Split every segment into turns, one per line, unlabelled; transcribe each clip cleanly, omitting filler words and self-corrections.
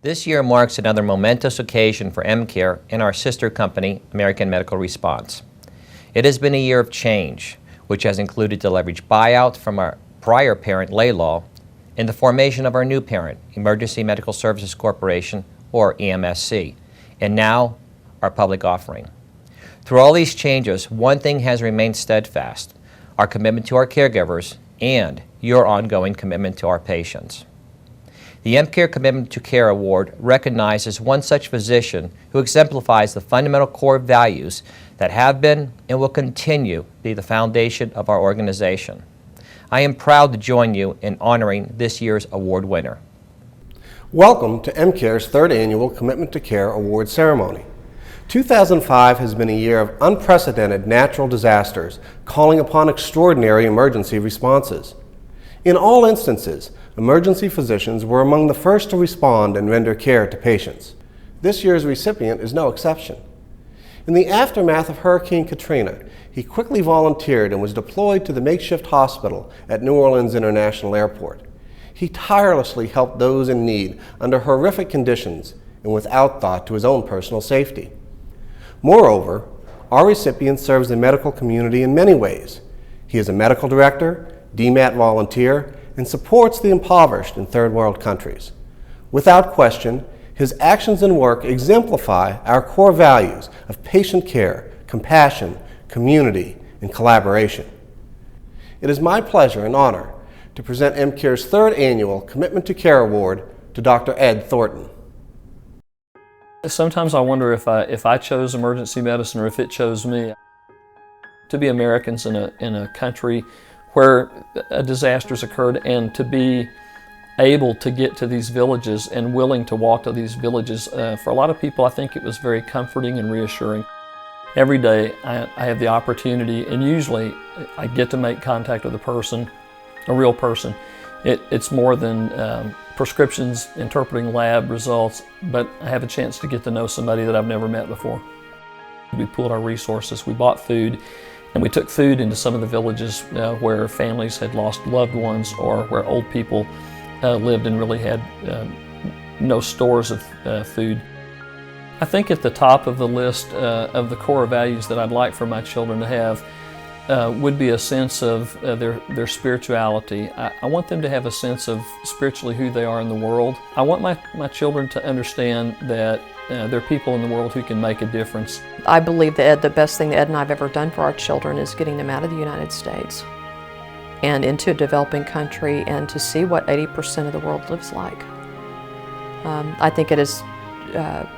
This year marks another momentous occasion for EmCare and our sister company, American Medical Response. It has been a year of change, which has included the leveraged buyout from our prior parent, Law, and the formation of our new parent, Emergency Medical Services Corporation, or EMSC, and now our public offering. Through all these changes, one thing has remained steadfast: our commitment to our caregivers and your ongoing commitment to our patients. The EmCare Commitment to Care Award recognizes one such physician who exemplifies the fundamental core values that have been and will continue to be the foundation of our organization. I am proud to join you in honoring this year's award winner.
Welcome to EmCare's third annual Commitment to Care Award ceremony. 2005 has been a year of unprecedented natural disasters, calling upon extraordinary emergency responses. In all instances, emergency physicians were among the first to respond and render care to patients. This year's recipient is no exception. In the aftermath of Hurricane Katrina, he quickly volunteered and was deployed to the makeshift hospital at New Orleans International Airport. He tirelessly helped those in need under horrific conditions and without thought to his own personal safety. Moreover, our recipient serves the medical community in many ways. He is a medical director, DMAT volunteer, and supports the impoverished in third world countries. Without question, his actions and work exemplify our core values of patient care, compassion, community, and collaboration. It is my pleasure and honor to present EmCare's third annual Commitment to Care Award to Dr. Ed Thorton.
Sometimes I wonder if I chose emergency medicine or if it chose me. To be Americans in a country where disasters occurred, and to be able to get to these villages and willing to walk to these villages, for a lot of people I think it was very comforting and reassuring. Every day I have the opportunity, and usually I get to make contact with a person, a real person. It's more than prescriptions, interpreting lab results, but I have a chance to get to know somebody that I've never met before. We pooled our resources, we bought food, and we took food into some of the villages where families had lost loved ones or where old people lived and really had no stores of food. I think at the top of the list of the core values that I'd like for my children to have would be a sense of their spirituality. I want them to have a sense of spiritually who they are in the world. I want my children to understand that there are people in the world who can make a difference.
I believe that the best thing that Ed and I have ever done for our children is getting them out of the United States and into a developing country and to see what 80% of the world lives like. I think it has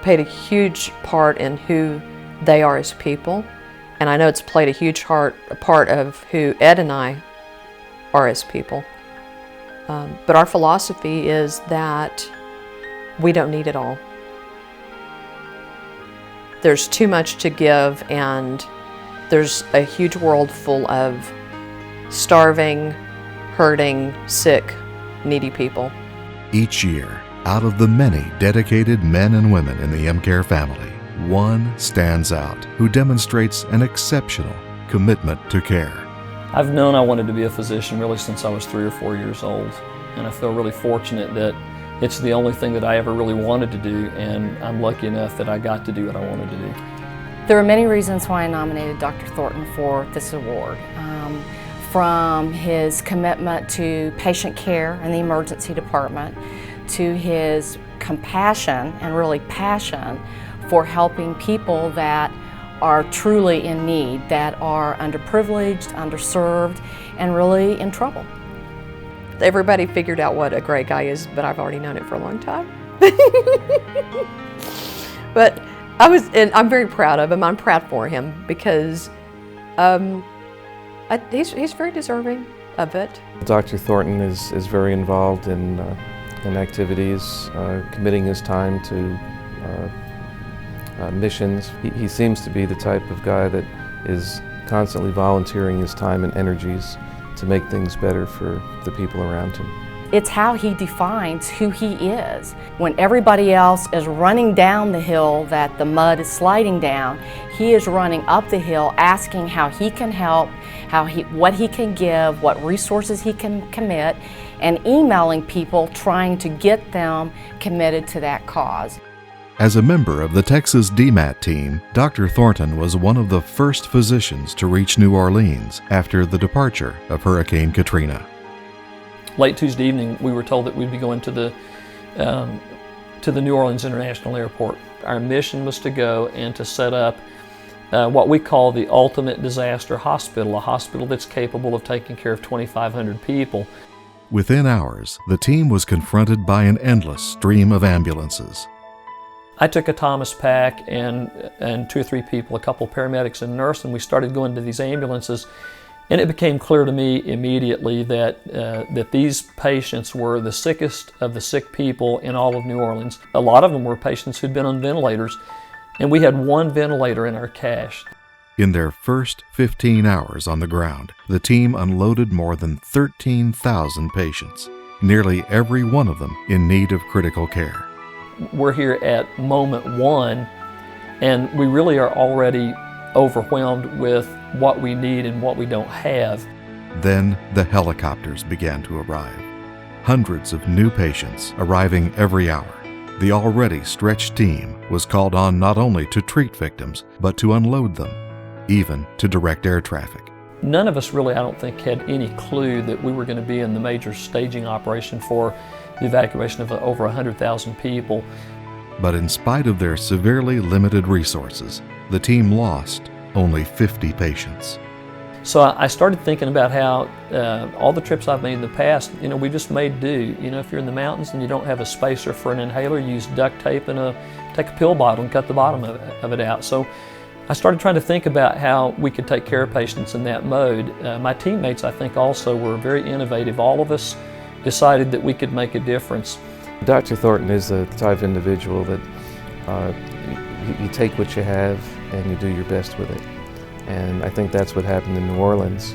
played a huge part in who they are as people, and I know it's played a huge part of who Ed and I are as people. But our philosophy is that we don't need it all. There's too much to give, and there's a huge world full of starving, hurting, sick, needy people.
Each year, out of the many dedicated men and women in the EmCare family, one stands out who demonstrates an exceptional commitment to care.
I've known I wanted to be a physician really since I was 3 or 4 years old, and I feel really fortunate that it's the only thing that I ever really wanted to do, and I'm lucky enough that I got to do what I wanted to do.
There are many reasons why I nominated Dr. Thornton for this award. From his commitment to patient care in the emergency department, to his compassion and really passion for helping people that are truly in need, that are underprivileged, underserved, and really in trouble.
Everybody figured out what a great guy is, but I've already known it for a long time. But I'm very proud of him. I'm proud for him because he's very deserving of it.
Dr. Thornton is very involved in activities, committing his time to missions. He seems to be the type of guy that is constantly volunteering his time and energies to make things better for the people around him.
It's how he defines who he is. When everybody else is running down the hill that the mud is sliding down, he is running up the hill asking how he can help, what he can give, what resources he can commit, and emailing people trying to get them committed to that cause.
As a member of the Texas DMAT team, Dr. Thornton was one of the first physicians to reach New Orleans after the departure of Hurricane Katrina.
Late Tuesday evening, we were told that we'd be going to the New Orleans International Airport. Our mission was to go and to set up what we call the ultimate disaster hospital, a hospital that's capable of taking care of 2,500 people.
Within hours, the team was confronted by an endless stream of ambulances.
I took a Thomas pack and 2 or 3 people, a couple of paramedics and a nurse, and we started going to these ambulances. And it became clear to me immediately that these patients were the sickest of the sick people in all of New Orleans. A lot of them were patients who'd been on ventilators, and we had 1 ventilator in our cache.
In their first 15 hours on the ground, the team unloaded more than 13,000 patients, nearly every one of them in need of critical care.
We're here at moment 1, and we really are already overwhelmed with what we need and what we don't have.
Then the helicopters began to arrive. Hundreds of new patients arriving every hour. The already stretched team was called on not only to treat victims, but to unload them, even to direct air traffic.
None of us really, I don't think, had any clue that we were going to be in the major staging operation for the evacuation of over 100,000 people.
But in spite of their severely limited resources, the team lost only 50 patients.
So I started thinking about how all the trips I've made in the past, we just made do. If you're in the mountains and you don't have a spacer for an inhaler, you use duct tape and take a pill bottle and cut the bottom of it out. So I started trying to think about how we could take care of patients in that mode. My teammates, I think, also were very innovative. All of us decided that we could make a difference.
Dr. Thornton is the type of individual that you take what you have and you do your best with it. And I think that's what happened in New Orleans.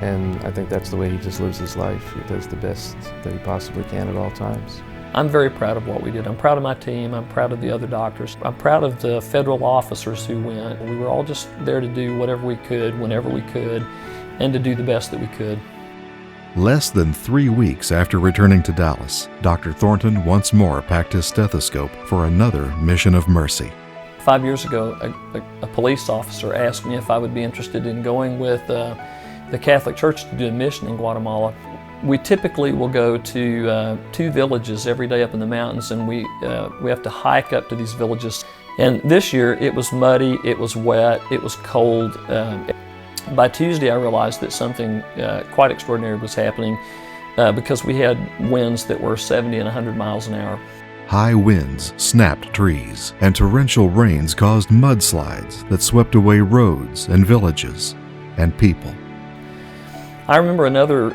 And I think that's the way he just lives his life. He does the best that he possibly can at all times.
I'm very proud of what we did. I'm proud of my team. I'm proud of the other doctors. I'm proud of the federal officers who went. We were all just there to do whatever we could, whenever we could, and to do the best that we could.
Less than 3 weeks after returning to Dallas, Dr. Thornton once more packed his stethoscope for another mission of mercy.
5 years ago, a police officer asked me if I would be interested in going with the Catholic Church to do a mission in Guatemala. We typically will go to 2 villages every day up in the mountains, and we have to hike up to these villages. And this year it was muddy, it was wet, it was cold. By Tuesday I realized that something quite extraordinary was happening because we had winds that were 70 and 100 miles an hour.
High winds snapped trees, and torrential rains caused mudslides that swept away roads and villages and people.
I remember another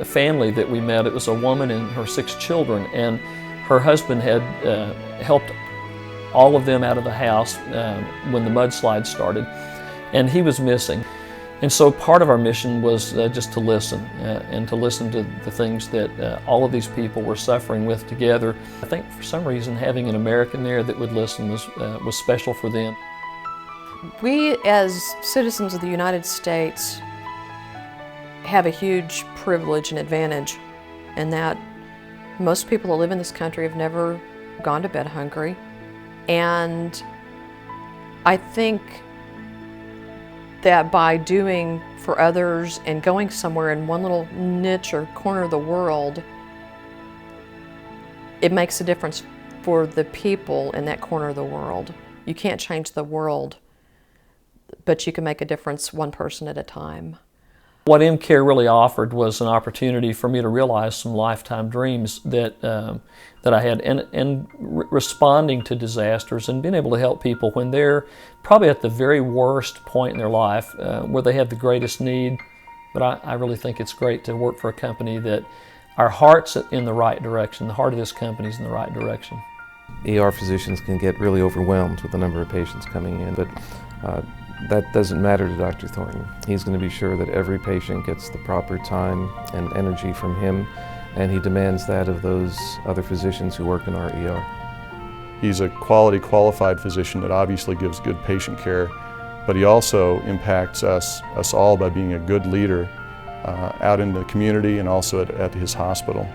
family that we met. It was a woman and her 6 children, and her husband had helped all of them out of the house when the mudslide started, and he was missing. And so part of our mission was just to listen and to listen to the things that all of these people were suffering with together. I think for some reason having an American there that would listen was special for them.
We as citizens of the United States have a huge privilege and advantage in that most people that live in this country have never gone to bed hungry. And I think that by doing for others and going somewhere in one little niche or corner of the world, it makes a difference for the people in that corner of the world. You can't change the world, but you can make a difference one person at a time.
What EmCare really offered was an opportunity for me to realize some lifetime dreams that I had, and responding to disasters and being able to help people when they're probably at the very worst point in their life, where they have the greatest need. But I really think it's great to work for a company that our heart's in the right direction. The heart of this company is in the right direction.
ER physicians can get really overwhelmed with the number of patients coming in, but that doesn't matter to Dr. Thornton. He's going to be sure that every patient gets the proper time and energy from him, and he demands that of those other physicians who work in our ER.
He's a quality, qualified physician that obviously gives good patient care, but he also impacts us all by being a good leader out in the community and also at his hospital.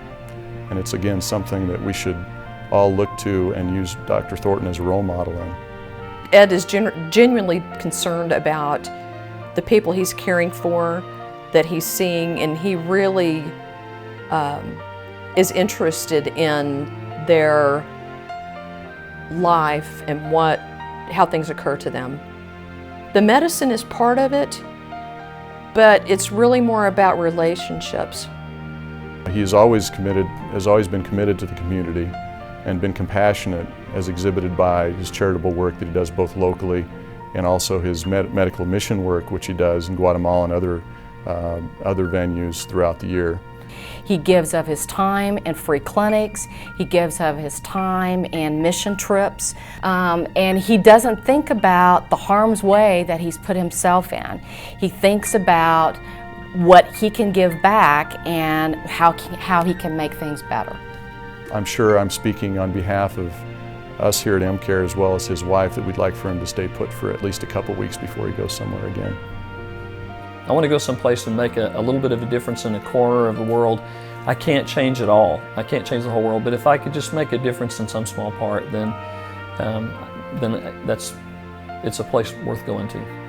And it's again something that we should all look to and use Dr. Thornton as a role model in.
Ed is genuinely concerned about the people he's caring for, that he's seeing, and he really is interested in their life and how things occur to them. The medicine is part of it, but it's really more about relationships.
He has always been committed to the community and been compassionate, as exhibited by his charitable work that he does both locally and also his medical mission work, which he does in Guatemala and other venues throughout the year.
He gives of his time in free clinics, he gives of his time in mission trips, and he doesn't think about the harm's way that he's put himself in. He thinks about what he can give back and how he can make things better.
I'm sure I'm speaking on behalf of us here at EmCare as well as his wife that we'd like for him to stay put for at least a couple weeks before he goes somewhere again.
I want to go someplace and make a little bit of a difference in a corner of the world. I can't change it all. I can't change the whole world, but if I could just make a difference in some small part, then it's a place worth going to.